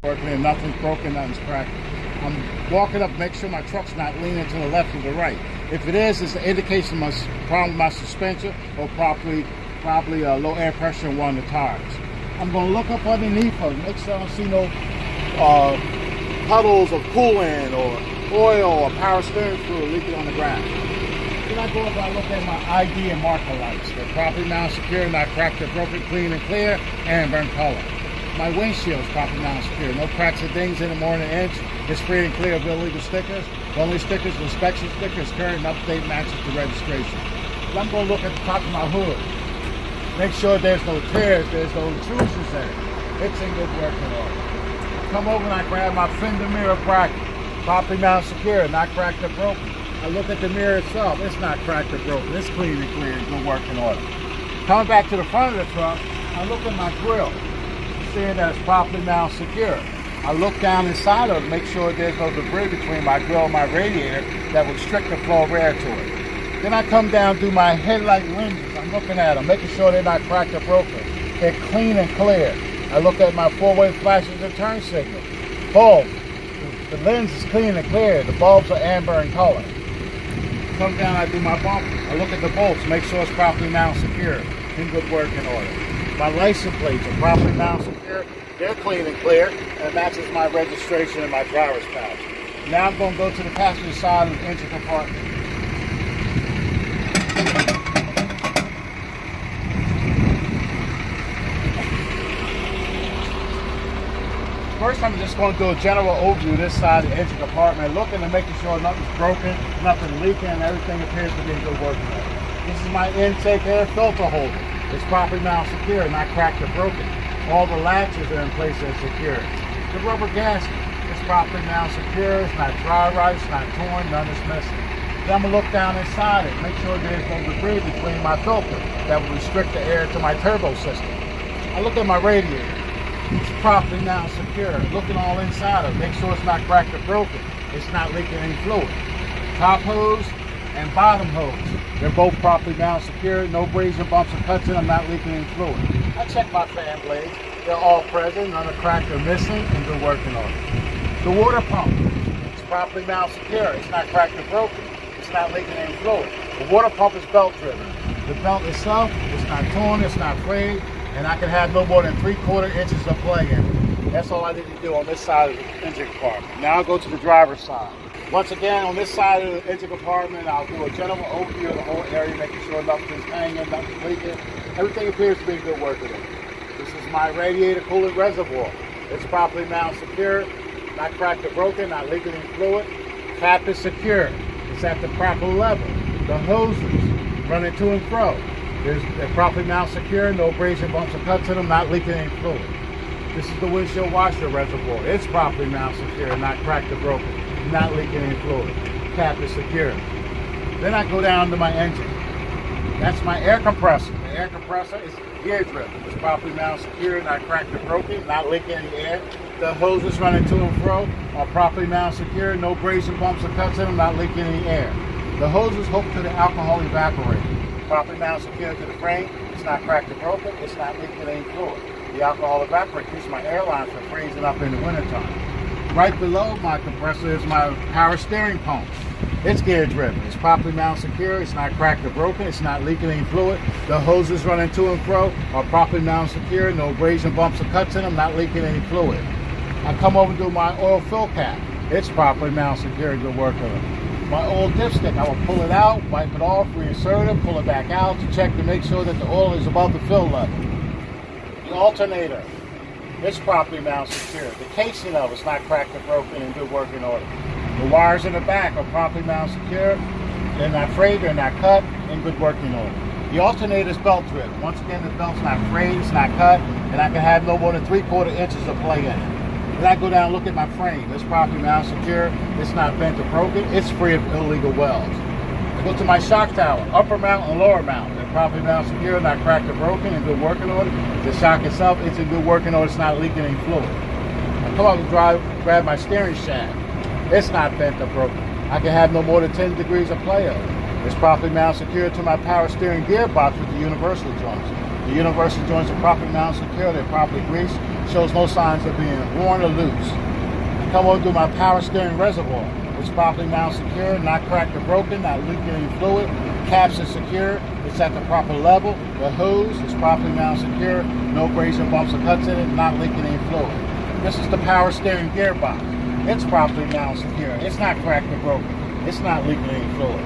working and nothing's broken, nothing's cracked. I'm walking up, make sure my truck's not leaning to the left or the right. If it is, it's an indication of my problem with my suspension or probably low air pressure in one of the tires. I'm going to look up underneath her, make sure I don't see no puddles of coolant or oil or power steering fluid leaking on the ground. Then I go up and I look at my ID and marker lights. They're properly mounted, secure, not cracked or broken, clean and clear, and burn color. My windshield's properly mounted, secure. No cracks or dings in the more than an inch. It's free and clear of illegal stickers. The only stickers, the inspection stickers, current and up-to-date matches to registration. But I'm going to look at the top of my hood. Make sure there's no tears, there's no intrusions in it. It's in good working order. Come over and I grab my fender mirror bracket. Properly mounted, secure, not cracked or broken. I look at the mirror itself. It's not cracked or broken. It's clean and clear in good working order. Coming back to the front of the truck, I look at my grill, seeing that it's properly mounted, secure. I look down inside of it, make sure there's no debris between my grill and my radiator that would restrict the flow of air to it. Then I come down through my headlight lenses. I'm looking at them, making sure they're not cracked or broken. They're clean and clear. I look at my four-way flashes and turn signal. Bulb. The lens is clean and clear. The bulbs are amber in color. Come down, I do my bumper. I look at the bolts, make sure it's properly mounted, secure, in good working order. My license plates are properly mounted, secure. They're clean and clear, and it matches my registration and my driver's pouch. Now I'm going to go to the passenger side of the engine compartment. First, I'm just going to do a general overview of this side of the engine compartment, looking and making sure nothing's broken, nothing leaking, and everything appears to be in good working order. This is my intake air filter holder. It's properly mounted, secure, not cracked or broken. All the latches are in place and secure. The rubber gasket is properly mounted, secure. It's not dry right, it's not torn, none is missing. Then I'm going to look down inside it, make sure there's no debris between my filter that will restrict the air to my turbo system. I look at my radiator. It's properly now secure. Looking all inside of it, make sure it's not cracked or broken. It's not leaking any fluid. Top hose and bottom hose, they're both properly now secure. No abrasion bumps or cuts in them, not leaking any fluid. I check my fan blades. They're all present, none are cracked or missing, and good working order. The water pump, it's properly now secure. It's not cracked or broken. It's not leaking any fluid. The water pump is belt driven. The belt itself is not torn, it's not frayed, and I can have no more than 3/4 inches of play in it. That's all I need to do on this side of the engine compartment. Now I'll go to the driver's side. Once again, on this side of the engine compartment, I'll do a general overview of the whole area, making sure nothing's hanging, nothing's leaking. Everything appears to be in good working order. This is my radiator coolant reservoir. It's properly mounted, secure, not cracked or broken, not leaking any fluid. Cap is secure. It's at the proper level. The hoses running to and fro. They're properly mounted, secure, no abrasion bumps or cuts in them, not leaking any fluid. This is the windshield washer reservoir. It's properly mounted, secure, not cracked or broken, not leaking any fluid. Cap is secure. Then I go down to my engine. That's my air compressor. The air compressor is gear driven. It's properly mounted, secure, not cracked or broken, not leaking any air. The hoses running to and fro are properly mounted, secure, no abrasion bumps or cuts in them, not leaking any air. The hoses hook to the alcohol evaporator. Properly mounted, secure to the frame. It's not cracked or broken. It's not leaking any fluid. The alcohol evaporator keeps my airline from freezing up in the wintertime. Right below my compressor is my power steering pump. It's gear driven. It's properly mounted, secure. It's not cracked or broken. It's not leaking any fluid. The hoses running to and fro are properly mounted, secure. No abrasion bumps or cuts in them. Not leaking any fluid. I come over to my oil fill cap. It's properly mounted, secure. Good work on it. My oil dipstick, I will pull it out, wipe it off, reinsert it, pull it back out to check to make sure that the oil is above the fill level. The alternator, it's properly mounted, secure. The casing of it's not cracked or broken, in good working order. The wires in the back are properly mounted, secure. They're not frayed, they're not cut, in good working order. The alternator is belt driven. Once again, the belt's not frayed, it's not cut, and I can have no more than 3/4 inches of play in it. Then I go down and look at my frame. It's properly mounted, secure. It's not bent or broken. It's free of illegal welds. I go to my shock tower, upper mount and lower mount. They're properly mounted, secure, not cracked or broken, in good working order. The shock itself, it's in good working order. It's not leaking any fluid. I come up and grab my steering shaft. It's not bent or broken. I can have no more than 10 degrees of play of it. It's properly mounted, secure to my power steering gearbox with the universal joints. The universal joints are properly mounted secure. They're properly greased. Shows no signs of being worn or loose. I come over to my power steering reservoir. It's properly mounted secure, not cracked or broken, not leaking any fluid. Caps are secure. It's at the proper level. The hose is properly mounted secure. No abrasion, bumps, or cuts in it. Not leaking any fluid. This is the power steering gearbox. It's properly mounted secure. It's not cracked or broken. It's not leaking any fluid.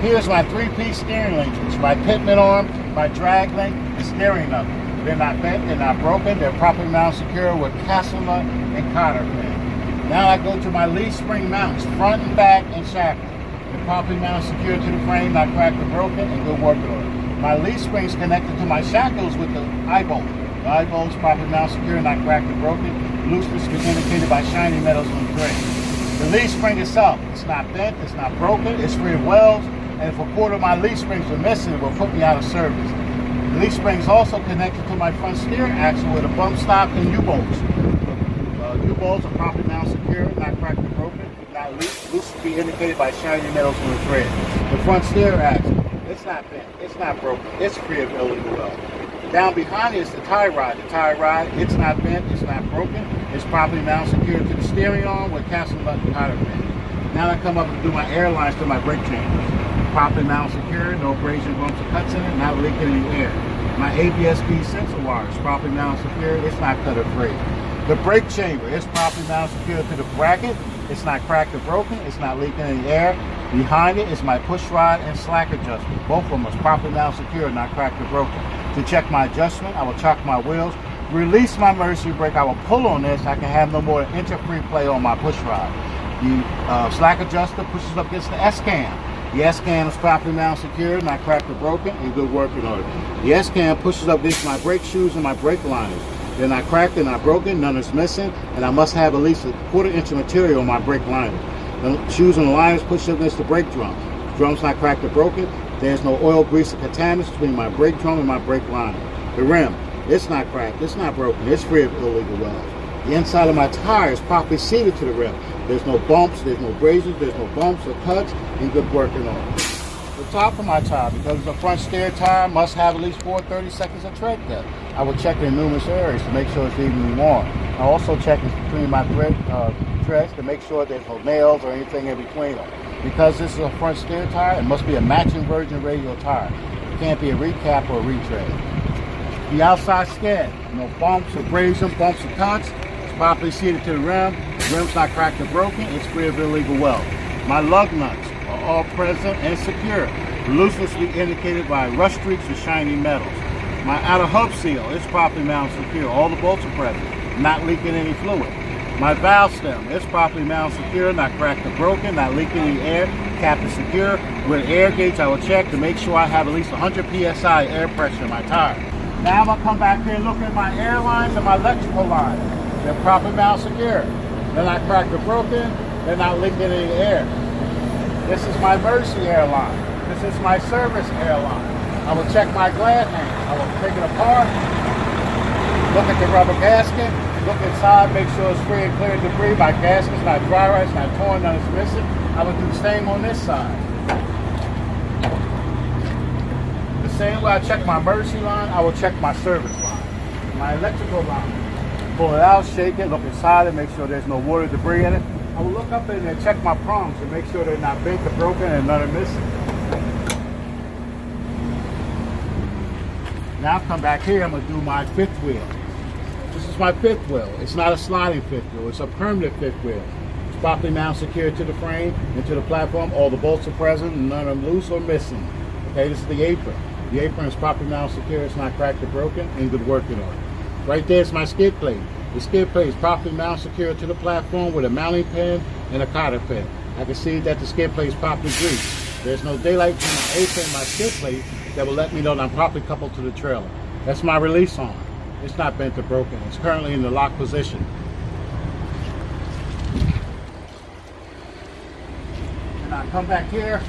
Here's my 3-piece steering linkage. My pitman arm, my drag link, and steering knuckle. They're not bent, they're not broken, they're properly mounted secure with castle nut and cotter pin. Now I go to my leaf spring mounts, front and back and shackle. They're properly mounted secure to the frame, not cracked or broken, and good working order. My leaf spring is connected to my shackles with the eye bolt. The eye bolt is properly mounted secure, not cracked or broken. Looseness is indicated by shiny metals on the thread. The leaf spring itself, it's not bent, it's not broken, it's free of welds, and if a quarter of my leaf springs are missing, it will put me out of service. The leaf spring is also connected to my front steering axle with a bump stop and U-bolts. U-bolts are properly mounted secure, not cracked or broken, not loose. Loose will be indicated by shiny metals on the thread. The front steering axle, it's not bent, it's not broken, it's free of illegal weld. Down behind it is the tie rod. The tie rod, it's not bent, it's not broken, it's properly mounted secure to the steering arm with castle nut and cotter pin. Now I come up and do my air lines to my brake chambers. Properly mounted secure, no abrasion, bumps, or cuts in it, not leaking any air. My ABS-B sensor wire is properly mounted secure, it's not cutter free. The brake chamber is properly mounted secure to the bracket, it's not cracked or broken, it's not leaking any air. Behind it is my push rod and slack adjustment. Both of them are properly mounted secure, not cracked or broken. To check my adjustment, I will chock my wheels, release my emergency brake, I will pull on this, I can have no more than an inch of free play on my push rod. The slack adjuster pushes up against the S-cam. The S-cam is properly mounted secure, not cracked or broken, in good working order. The S-cam pushes up against my brake shoes and my brake liners. They're not cracked, they're not broken, none is missing, and I must have at least a quarter-inch of material on my brake liner. The shoes and the liners push up against the brake drum. The drum's not cracked or broken. There's no oil, grease, or contaminants between my brake drum and my brake liner. The rim, it's not cracked, it's not broken, it's free of illegal welds. The inside of my tire is properly seated to the rim. There's no bumps, there's no abrasions, there's no bumps or cuts, in good working order. The top of my tire, because it's a front steer tire, must have at least 430 seconds of tread depth. I will check in numerous areas to make sure it's evenly worn. I also check between my treads to make sure there's no nails or anything in between them. Because this is a front steer tire, it must be a matching virgin radial tire. It can't be a recap or a retread. The outside skid, no bumps, abrasion, bumps, or cuts. It's properly seated to the rim. The rim's not cracked or broken. It's free of illegal weld. My lug nuts are all present and secure. The looseness will be indicated by rust streaks or shiny metals. My outer hub seal is properly mounted secure. All the bolts are present, not leaking any fluid. My valve stem is properly mounted secure, not cracked or broken, not leaking any air. Cap is secure. With an air gauge, I will check to make sure I have at least 100 psi air pressure in my tire. Now I'm going to come back here and look at my air lines and my electrical lines. They're properly mounted secure. They're not cracked or broken. They're not leaking any air. This is my emergency air line. This is my service air line. I will check my glad hand. I will take it apart, look at the rubber gasket, look inside, make sure it's free and clear of debris. My gasket's not dry right, it's not torn, none is missing. I will do the same on this side. The same way I check my emergency line, I will check my service line. My electrical line. Pull it out, shake it, look inside it, make sure there's no water debris in it. I will look up in there and check my prongs to make sure they're not bent or broken and none are missing. Now I'll come back here, I'm going to do my fifth wheel. This is my fifth wheel. It's not a sliding fifth wheel, it's a permanent fifth wheel. It's properly mounted secure to the frame and to the platform. All the bolts are present and none are loose or missing. Okay, this is the apron. The apron is properly mounted secure, it's not cracked or broken, in good working order. Right there is my skid plate. The skid plate is properly mounted secure to the platform with a mounting pin and a cotter pin. I can see that the skid plate is properly greased. There's no daylight between my apron and my skid plate that will let me know that I'm properly coupled to the trailer. That's my release arm. It's not bent or broken. It's currently in the lock position. And I come back here.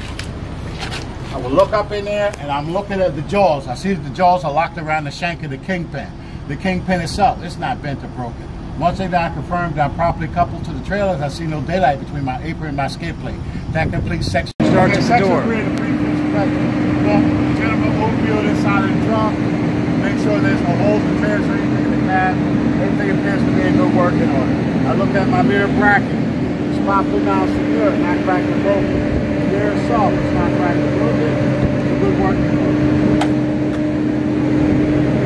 I will look up in there and I'm looking at the jaws. I see that the jaws are locked around the shank of the kingpin. The kingpin itself, it's not bent or broken. Once I confirmed that I'm properly coupled to the trailers, I see no daylight between my apron and my skid plate. That completes section. Start at the door. General overview of this side of the drum. make sure there's no holes or tears or anything in the cab. Everything appears to be in good working order. I look at my mirror bracket. It's properly now secure, not cracked or broken. The mirror soft, it's not cracked or broken. It's a good working order.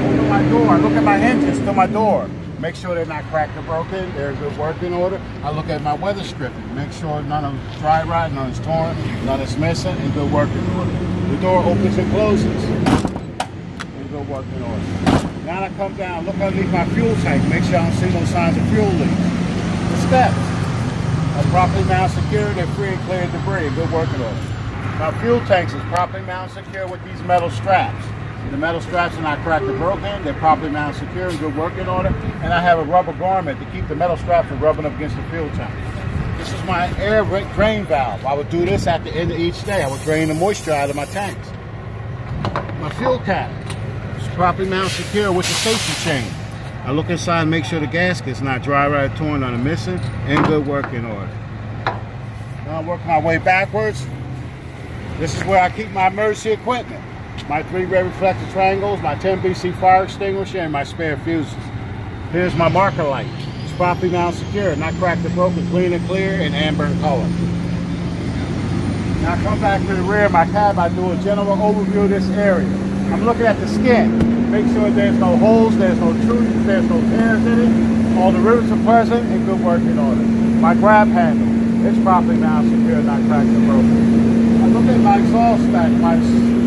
Open my door. I look at my hinges to my door. Make sure they're not cracked or broken. They're in good working order. I look at my weather stripping. Make sure none of it's dry rot, none is torn, none is missing. In good working order. The door opens and closes. In good working order. Now I come down, look underneath my fuel tank. Make sure I don't see no signs of fuel leaks. The steps are properly mounted secure. They're free and clear of debris. In good working order. My fuel tanks is properly mounted secure with these metal straps. The metal straps are not cracked or broken. They're properly mounted secure in good working order. And I have a rubber garment to keep the metal straps from rubbing up against the fuel tank. This is my air drain valve. I would do this at the end of each day. I would drain the moisture out of my tanks. My fuel cap is properly mounted secure with the safety chain. I look inside and make sure the gasket's not dry, right, torn, none are missing. In good working order. Now I'm working my way backwards. This is where I keep my emergency equipment. My 3 red reflector triangles, my 10 BC fire extinguisher, and my spare fuses. Here's my marker light. It's properly mounted secure, not cracked or broken, clean and clear, and amber in color. Now I come back to the rear of my cab. I do a general overview of this area. I'm looking at the skin. Make sure there's no holes, there's no intrusions, there's no tears in it. All the rivets are present, in good working order. My grab handle, it's properly mounted secure, not cracked or broken. I look at my exhaust stack, my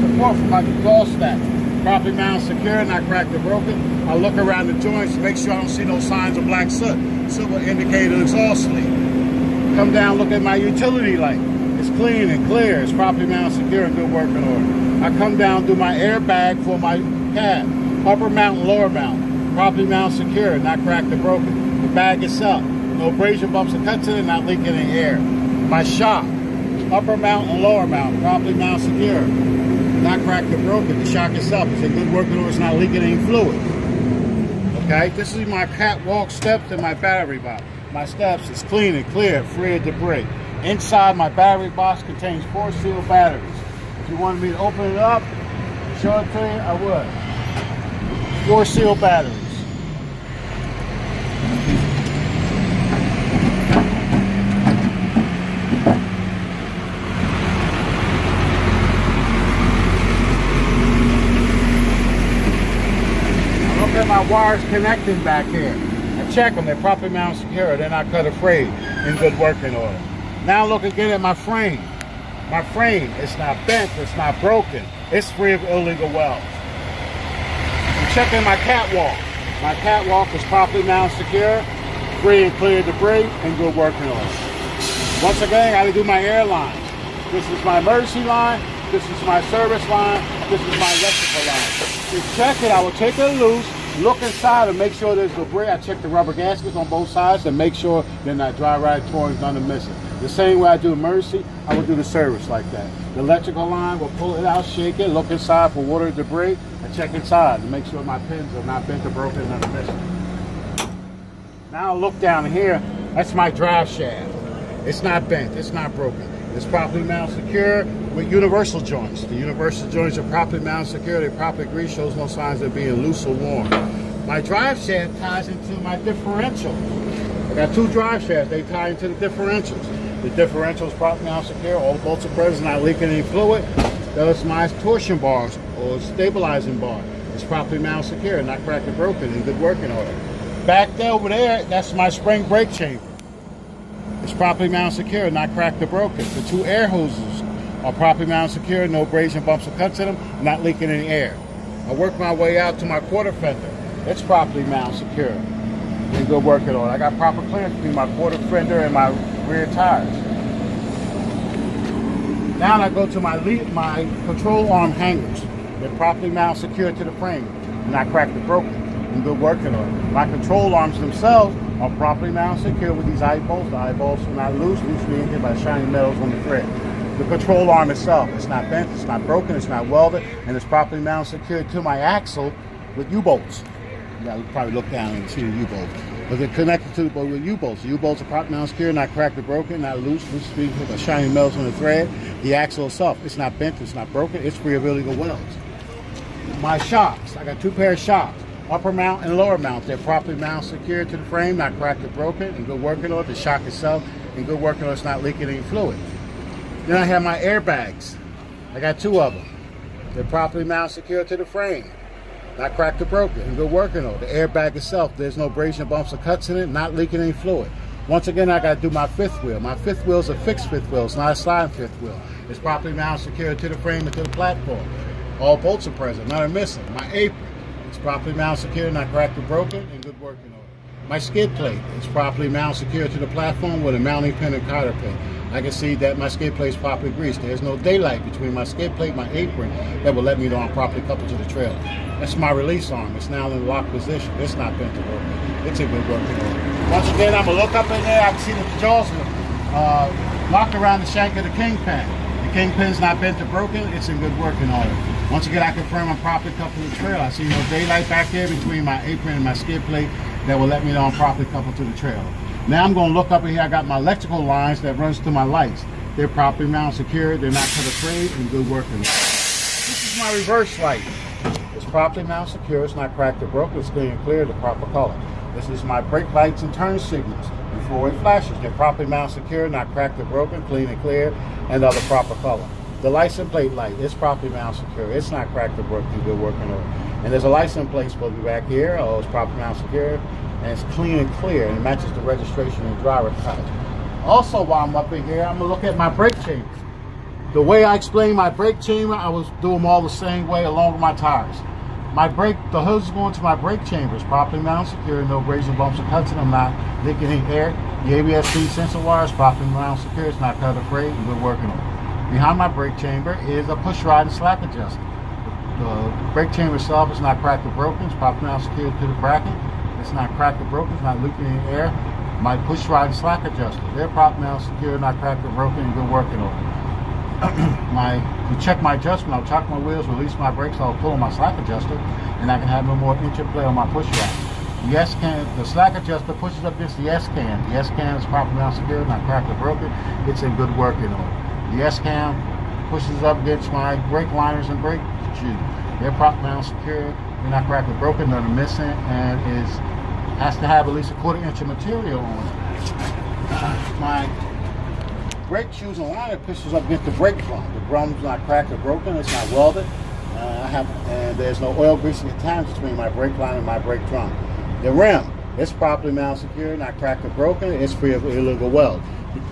support for my exhaust stack. Properly mounted secure, not cracked or broken. I look around the joints to make sure I don't see no signs of black soot. Soot will indicate an exhaust leak. Come down, look at my utility light. It's clean and clear. It's properly mounted secure in good working order. I come down, do my airbag for my cab. Upper mount and lower mount. Properly mounted secure, not cracked or broken. The bag itself. No abrasion bumps or cuts in it, not leaking any air. My shock. Upper mount and lower mount. Properly mounted secure. Not cracked or broken. The shock itself is in good working order. It's not leaking any fluid. Okay, this is my catwalk steps and my battery box. My steps is clean and clear, free of debris. Inside my battery box contains 4 sealed batteries. If you wanted me to open it up, show it to you, I would. 4 sealed batteries. My wires connecting back here. I check them, they're properly mounted secure, they're not cut or frayed, in good working order. Now look again at my frame. My frame, it's not bent, it's not broken, it's free of illegal welds. I'm checking my catwalk. My catwalk is properly mounted secure, free and clear of debris, in good working order. Once again, I gotta do my air line. This is my emergency line, this is my service line, this is my electrical line. To check it, I will take it loose, look inside and make sure there's debris. I check the rubber gaskets on both sides and make sure they're not dry, rot, torn, none are missing. The same way I do emergency, I will do the service like that. The electrical line, will pull it out, shake it, look inside for water debris, and check inside to make sure my pins are not bent or broken, none are missing. Now look down here, that's my drive shaft. It's not bent, it's not broken. It's properly mounted secure with universal joints. The universal joints are properly mounted secure, they're properly greased, shows no signs of being loose or worn. My drive shaft ties into my differential. I got 2 drive shafts, they tie into the differentials. The differential is properly mounted secure, all bolts are present, not leaking any fluid. That's my torsion bars or stabilizing bar. It's properly mounted secure, not cracked or broken, in good working order. Back there over there, that's my spring brake chamber. It's properly mounted secure, not cracked or broken. The 2 air hoses are properly mounted secure, no abrasion bumps or cuts in them, not leaking any air. I work my way out to my quarter fender. It's properly mounted secure, in good working order. I got proper clearance between my quarter fender and my rear tires. Now I go to my control arm hangers. They're properly mounted secure to the frame, not cracked or broken, in good working order. My control arms themselves are properly mounted secure with these eye bolts. The eye bolts are not loose being hit by shiny metals on the thread. The control arm itself, it's not bent, it's not broken, it's not welded, and it's properly mounted secure to my axle with U-bolts. You gotta probably look down and see the U-bolts. But they're connected to the boat with U-bolts. The U-bolts are properly mounted secure, not cracked or broken, not loose being hit by shiny metals on the thread. The axle itself, it's not bent, it's not broken, it's free of illegal welds. My shocks, I got 2 pair of shocks, upper mount and lower mount. They're properly mounted, secured to the frame, not cracked or broken, in good working order. The shock itself in good working order, it's not leaking any fluid. Then I have my airbags. I got 2 of them. They're properly mounted, secured to the frame, not cracked or broken, in good working order. The airbag itself, there's no abrasion, bumps, or cuts in it, not leaking any fluid. Once again, I got to do my 5th wheel. My 5th wheel is a fixed 5th wheel. It's not a sliding 5th wheel. It's properly mounted, secured to the frame and to the platform. All bolts are present, none are missing. My apron, it's properly mounted, secured, not cracked or broken, in good working order. My skid plate is properly mounted, secured to the platform with a mounting pin and cotter pin. I can see that my skid plate is properly greased. There's no daylight between my skid plate and my apron that will let me know I'm properly coupled to the trailer. That's my release arm. It's now in the locked position. It's not bent or broken. It's in good working order. Once again, I'm going to look up in there. I can see that the jaws are locked around the shank of the kingpin. The kingpin's not bent or broken. It's in good working order. Once again, I confirm I'm properly coupled to the trailer. I see no daylight back there between my apron and my skid plate that will let me know I'm properly coupled to the trailer. Now I'm going to look up in here. I got my electrical lines that runs to my lights. They're properly mounted, secured. They're not cut or frayed, in good working order. This is my reverse light. It's properly mounted, secure. It's not cracked or broken. It's clean and clear, the proper color. This is my brake lights and turn signals. Before it flashes, they're properly mounted, secure, not cracked or broken, clean and clear, and of the proper color. The license plate light is properly mounted, secure. It's not cracked or broken, in good working order. And there's a license plate supposed to be back here. Oh, it's properly mounted, secure, and it's clean and clear, and it matches the registration and driver type. Also, while I'm up in here, I'm gonna look at my brake chamber. The way I explained my brake chamber, I was doing them all the same way along with my tires. My brake, the hose going to my brake chamber is properly mounted, secure, no abrasion, bumps, or cuts in them, not leaking any air. The ABS-C sensor wire is properly mounted, secure, it's not cut or frayed, and good working order. Behind my brake chamber is a push rod and slack adjuster. The brake chamber itself is not cracked or broken, it's properly mounted, secured to the bracket. It's not cracked or broken, it's not leaking any air. My push rod and slack adjuster, they're properly mounted, secure, not cracked or broken, and good working order. To check my adjustment, I'll chock my wheels, release my brakes, I'll pull on my slack adjuster, and I can have no more interplay on my push rod. The S-can, the slack adjuster pushes up against the S-can. The S-can is properly mounted, secure, not cracked or broken. It's in good working order. The S-can pushes up against my brake liners and brake shoes. They're properly mounted, secure, they're not cracked or broken, none are missing, and has to have at least a 1/4 inch of material on it. My brake shoes and liner pushes up against the brake drum. The drum's not cracked or broken, it's not welded. And there's no oil greasing attachment between my brake line and my brake drum. The rim, it's properly mounted, secure, not cracked or broken, it's free of illegal weld.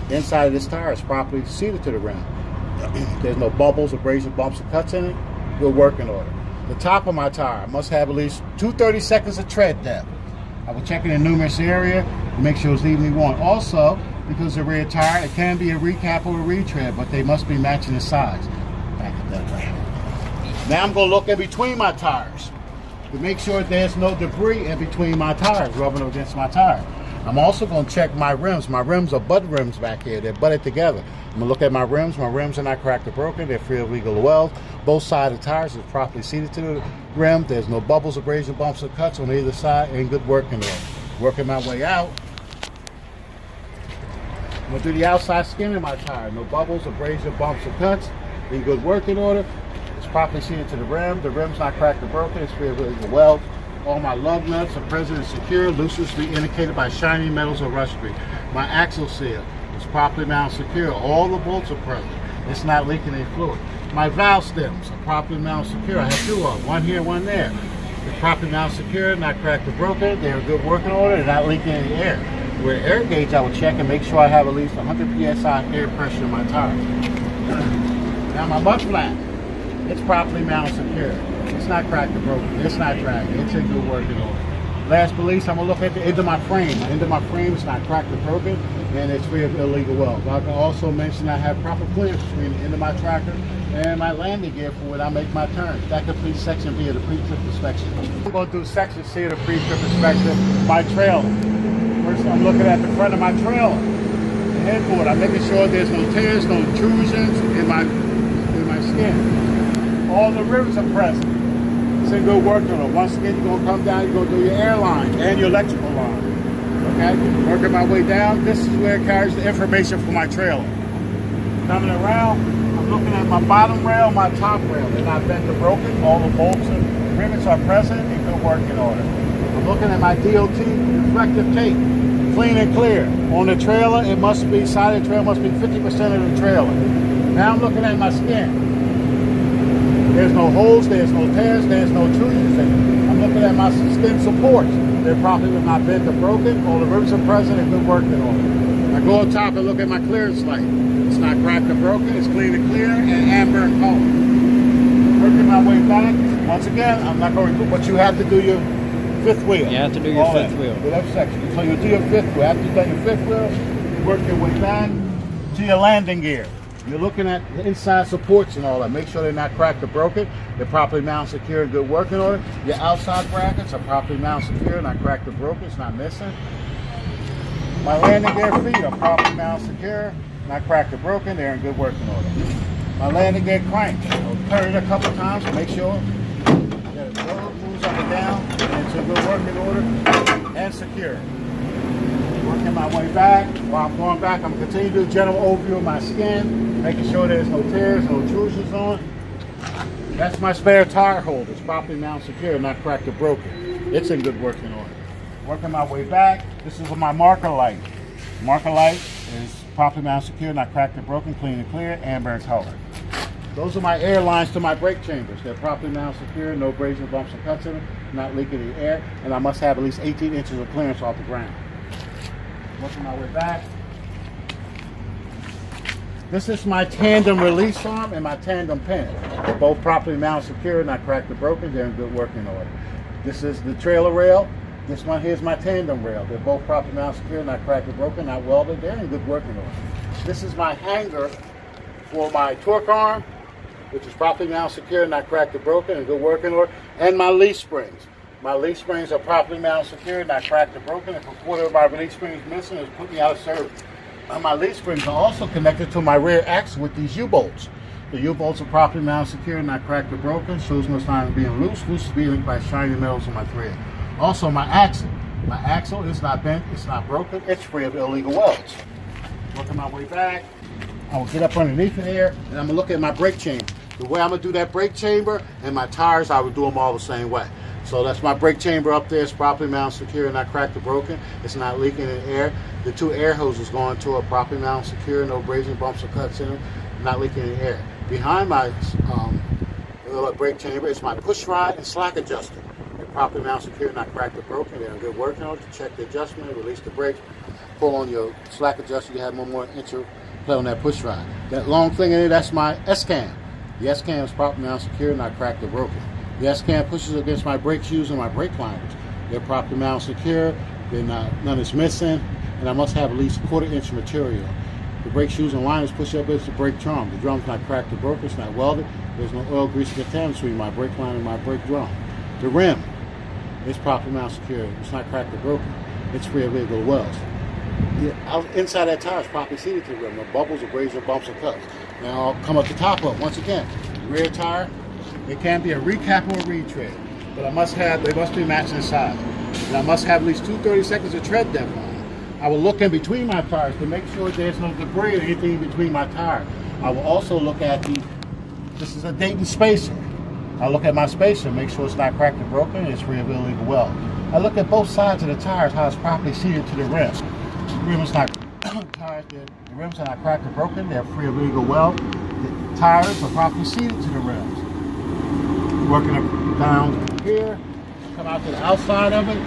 The inside of this tire is properly seated to the rim. There's no bubbles, abrasion, bumps, or cuts in it. Good working order. The top of my tire must have at least 230 seconds of tread depth. I will check in the numerous area to make sure it's evenly worn. Also, because the rear tire, it can be a recap or a retread, but they must be matching the size. Back it that way. Now I'm going to look in between my tires to make sure there's no debris in between my tires rubbing against my tire. I'm also going to check my rims. My rims are butt rims back here. They're butted together. I'm going to look at my rims. My rims are not cracked or broken. They're free of legal weld. Both sides of the tires are properly seated to the rim. There's no bubbles, abrasion, bumps, or cuts on either side. In good working order. Working my way out. I'm going to do the outside skin of my tire. No bubbles, abrasion, bumps, or cuts. In good working order. It's properly seated to the rim. The rim's not cracked or broken. It's free of legal weld. All my lug nuts are present and secure, loosely indicated by shiny metals or rustry. My axle seal is properly mounted, secure. All the bolts are present. It's not leaking any fluid. My valve stems are properly mounted, secure. I have 2 of them, one here, one there. They're properly mounted, secure, not cracked or broken. They're in good working order. They're not leaking any air. With air gauge, I will check and make sure I have at least 100 psi air pressure in my tire. Now my mud flap, it's properly mounted, secure. It's not cracked or broken. It's not dragging. It's in good working order. Last but least, I'm going to look at the end of my frame. The end of my frame is not cracked or broken, and it's free of illegal weld. I can also mention I have proper clearance between the end of my tractor and my landing gear for when I make my turns. That completes section B of the pre-trip inspection. I'm going to do section C of the pre-trip inspection, my trailer. First, I'm looking at the front of my trailer, the headboard. I'm making sure there's no tears, no intrusions in my skin. All the rivets are present. It's in good working order. Once again, you're going to come down, you're going to do your air line and your electrical line. Okay? Working my way down. This is where it carries the information for my trailer. Coming around, I'm looking at my bottom rail, my top rail. They're not bent or broken. All the bolts are Rivets are present in good working order. I'm looking at my DOT reflective tape, clean and clear. On the trailer, it must be, side of the trailer must be 50% of the trailer. Now I'm looking at my skin. There's no holes, there's no tears, there's no intrusions in it. I'm looking at my skin supports. They're properly not bent or broken. All the rivets are present in good working order. I go up top and look at my clearance light. It's not cracked or broken, it's clean and clear and amber in color. Working my way back. Once again, I'm not going to, but you have to do your fifth wheel. You have to do your fifth wheel. The left section. So you do your fifth wheel. After you've done your fifth wheel, you work your way back to your landing gear. You're looking at the inside supports and all that. Make sure they're not cracked or broken. They're properly mounted, secure, in good working order. Your outside brackets are properly mounted, secure, not cracked or broken. It's not missing. My landing gear feet are properly mounted, secure, not cracked or broken. They're in good working order. My landing gear crank, I'll turn it a couple times to make sure that it moves up and down and it's in good working order and secure. Working my way back. While I'm going back, I'm going to continue to do a general overview of my skin, making sure there's no tears, no intrusions on. That's my spare tire holder. It's properly mounted, secure, not cracked or broken. It's in good working order. Working my way back. This is my marker light. Marker light is properly mounted, secure, not cracked or broken, clean and clear, amber in color. Those are my air lines to my brake chambers. They're properly mounted, secure, no abrasions, bumps, or cuts in them, not leaking the air, and I must have at least 18 inches of clearance off the ground. Working my way back. This is my tandem release arm and my tandem pin. They're both properly mounted, secure, not cracked or broken. They're in good working order. This is the trailer rail. This one here is my tandem rail. They're both properly mounted, secure, not cracked or broken, not welded. They're in good working order. This is my hanger for my torque arm, which is properly mounted, secure, not cracked or broken, in good working order, and my leaf springs. My leaf springs are properly mounted, secure, not cracked or broken. If a quarter of my leaf springs missing, it's put me out of service. My leaf springs are also connected to my rear axle with these U-bolts. The U-bolts are properly mounted, secure, not cracked or broken. Shows no sign of being loose. Loose is being linked by shiny metals on my thread. Also, my axle. My axle is not bent, it's not broken, it's free of illegal welds. Working my way back, I will get up underneath it here, and I'm gonna look at my brake chamber. The way I'm gonna do that brake chamber and my tires, I would do them all the same way. So that's my brake chamber up there. It's properly mounted, secure, not cracked or broken. It's not leaking in air. The two air hoses going to are properly mounted, secure, no abrasion, bumps, or cuts in them, not leaking in air. Behind my brake chamber is my push rod and slack adjuster. They're properly mounted, secure, not cracked or broken. They're in good working order. Check the adjustment, release the brakes, pull on your slack adjuster. You have one more inch of play on that push rod. That long thing in there, that's my S-cam. The S-cam is properly mounted, secure, not cracked or broken. The S-cam pushes against my brake shoes and my brake liners. They're properly mounted, secure. None is missing, and I must have at least 1/4 inch material. The brake shoes and liners push up against the brake drum. The drum's not cracked or broken. It's not welded. There's no oil, grease, or contaminants between my brake line and my brake drum. The rim is properly mounted, secure. It's not cracked or broken. It's free of illegal welds. Inside that tire is properly seated to the rim. No bubbles, abrasions, bumps, or cuts. Now I'll come up the top of it. Once again, rear tire. It can be a recap or a retread, but they must be matching the size. And I must have at least 230 seconds of tread depth on it. I will look in between my tires to make sure there's no debris or anything in between my tires. I will also look at this is a Dayton spacer. I look at my spacer, make sure it's not cracked or broken, it's free of illegal weld. I look at both sides of the tires, how it's properly seated to the rim. The rims are not cracked or broken, they're free of illegal weld. The tires are properly seated to the rims. Working down here, come out to the outside of it.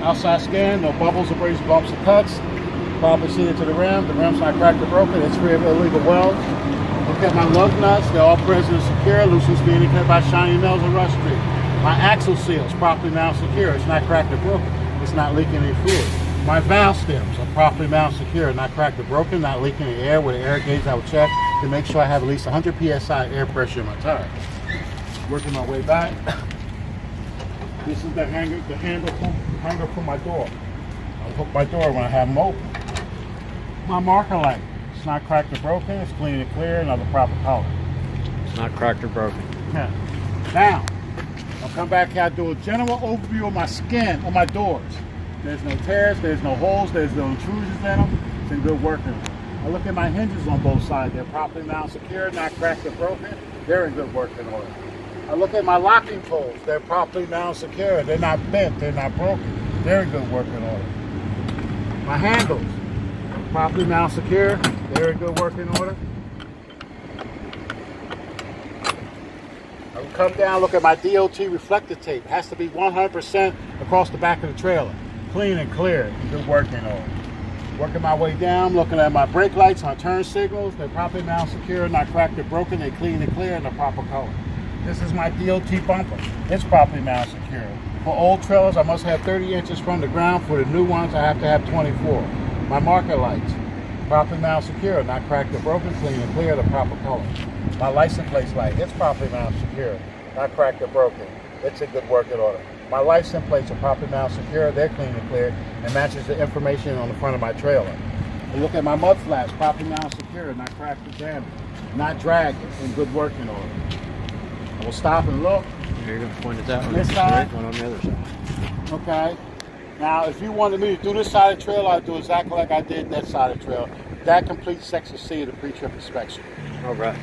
Outside scan, no bubbles, abrasions, bumps, or cuts. Properly seated to the rim's not cracked or broken, it's free of illegal weld. Look at my lug nuts, they're all present and secure. Loose is being cut by shiny metals and rust streak. My axle seal is properly mounted, secure. It's not cracked or broken. It's not leaking any fluid. My valve stems are properly mounted, secure, not cracked or broken, not leaking any air. With the air gauge, I will check to make sure I have at least 100 psi air pressure in my tire. Working my way back. This is the hanger for my door. I'll hook my door when I have them open. My marker light. It's not cracked or broken. It's clean and clear and of the proper color. It's not cracked or broken. Yeah. Now, I'll come back here. I'll do a general overview of my skin on my doors. There's no tears. There's no holes. There's no intrusions in them. It's in good working order. I look at my hinges on both sides. They're properly mounted, secure, not cracked or broken. They're in good working order. I look at my locking poles. They're properly mounted secure. They're not bent. They're not broken. They're in good working order. My handles, properly mounted secure. They're in good working order. I will come down, look at my DOT reflector tape. It has to be 100% across the back of the trailer. Clean and clear, in good working order. Working my way down, looking at my brake lights, my turn signals. They're properly mounted secure, not cracked or broken. They're clean and clear in the proper color. This is my DOT bumper. It's properly mounted secure. For old trailers, I must have 30 inches from the ground. For the new ones, I have to have 24. My marker lights, properly mounted secure, not cracked or broken, clean and clear, the proper color. My license plate light, it's properly mounted secure, not cracked or broken. It's in good working order. My license plates are properly mounted secure, they're clean and clear, and matches the information on the front of my trailer. And look at my mud flaps, properly mounted secure, not cracked or damaged, not dragged, in good working order. I will stop and look. You're going to point it that way. This side? One on the other side. Okay. Now, if you wanted me to do this side of the trail, I'd do exactly like I did that side of the trail. That completes Section C of the pre-trip inspection. All right.